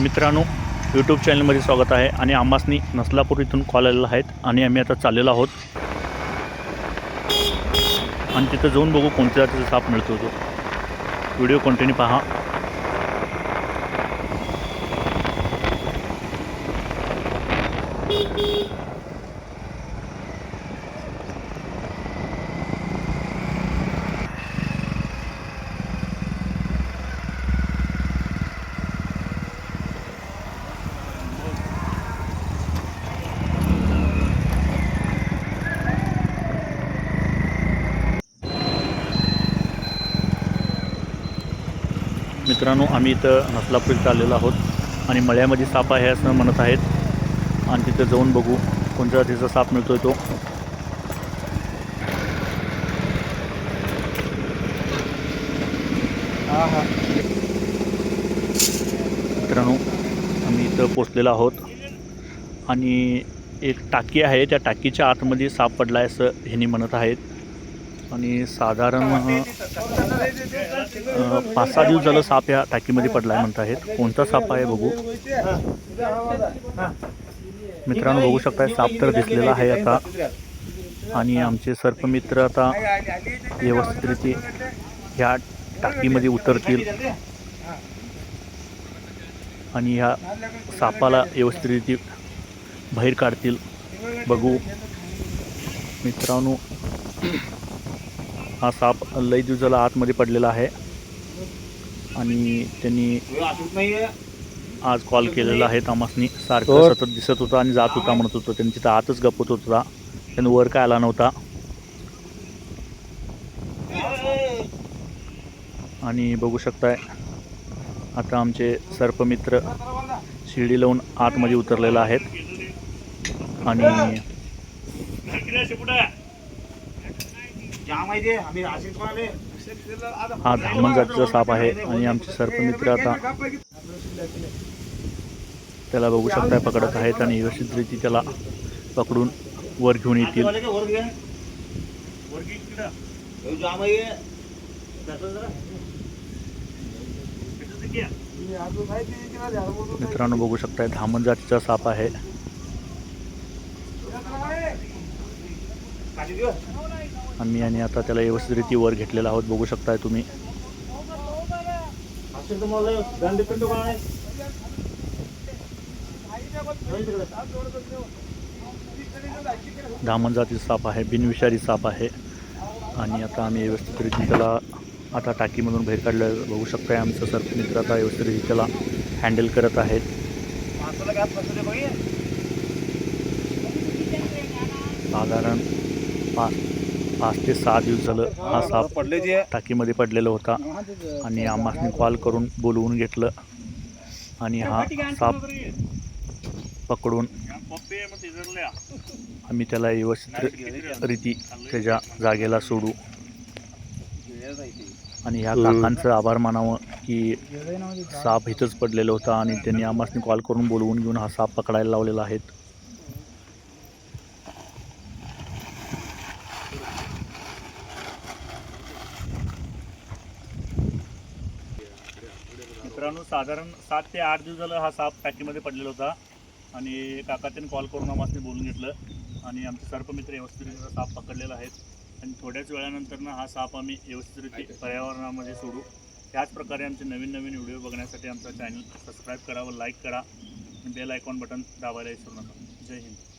मित्रांनो, यूट्यूब चॅनलमध्ये स्वागत आहे आणि आम्हासनी नसलापूर इथून कॉल आलेला आहेत आणि आम्ही आता चाललेलो आहोत आणि तिथं जाऊन बघू कोणत्या जातीचा साप मिळतो तो. व्हिडिओ कंटिन्यू पहा. मित्रांनो, आम्ही इथं नसलापूर इथं आलेलो आहोत आणि मळ्यामध्ये साप आहे असं म्हणत आहेत आणि तिथं जाऊन बघू कोणत्या जातीचा साप मिळतोय तो. मित्रांनो, आम्ही इथं पोचलेलो आहोत आणि एक टाकी आहे, त्या टाकीच्या आतमध्ये साप पडला आहे असं ह्यांनी म्हणत आहेत आणि साधारण 5-6 दिवस झालं साप या टाकीमध्ये पडला आहे म्हणत आहेत. कोणता साप आहे बघू. मित्रांनो, बघू शकता साप तर दिसलेला आहे आता आणि आमचे सर्पमित्र आता व्यवस्थितरित्या ह्या टाकीमध्ये उतरतील आणि ह्या सापाला व्यवस्थितरित्या बाहेर काढतील. बघू मित्रांनो, हा साप लई दिवस झाला आतमध्ये पडलेला आहे आणि त्यांनी आज कॉल केलेला आहे आम्हासनी. सारखं सतत दिसत होता आणि जात होता म्हणत होतं. त्यांनी तिथं आतच गप्पत होता, त्यांनी वर काय आला नव्हता. आणि बघू शकताय आता आमचे सर्पमित्र शिडी लावून आतमध्ये उतरलेला आहेत आणि हा धामण जातीचा साप आहे आणि आमचे सर्पमित्र आता त्याला बघू शकताय पकडत आहेत आणि व्यवस्थितरित्या त्याला पकडून वर घेऊन येतील. मित्रांनो, बघू शकताय धामण जातीचा साप आहे आम्ही आणि आता त्याला व्यवस्थितरित्या वर घेतलेला आहोत. बघू शकताय तुम्ही. धामण जातीचा साप आहे, बिनविषारी साप आहे आणि आता आम्ही व्यवस्थितरित्या त्याला आता टाकीमधून बाहेर काढलं. बघू शकताय आमचं सर्पमित्र आता व्यवस्थितरित्या त्याला हँडल करत आहेत. साधारण 5 ते 6 दिवस झालं हा साप टाकीमध्ये पडलेला होता आणि आम्हाला कॉल करून बोलवून घेतलं आणि हा साप पकडून आम्ही त्याला व्यवस्थितरित्या त्याच्या जागेला सोडू आणि ह्या काकांचं आभार मानावं की साप इथंच पडलेलं होता आणि त्यांनी आम्हाला कॉल करून बोलवून घेऊन हा साप पकडायला लावलेला आहे. मित्रांनो, साधारण 7 ते 8 दिवस झालं हा साप टाकीमध्ये पडलेला होता आणि काकांनी कॉल करून आम्हाला बोलून घेतलं आणि आमचे सर्पमित्र व्यवस्थितरित्या साप पकडलेला आहे आणि थोड्याच वेळानंतर हा साप आम्ही व्यवस्थितरित्या पर्यावरणामध्ये सोडू. त्याच प्रकारे आमचे नवीन व्हिडिओ बघण्यासाठी आमचा चॅनल सबस्क्राईब करा व लाईक करा आणि बेल आयकॉन बटन दाबायला विसरू नका. जय हिंद.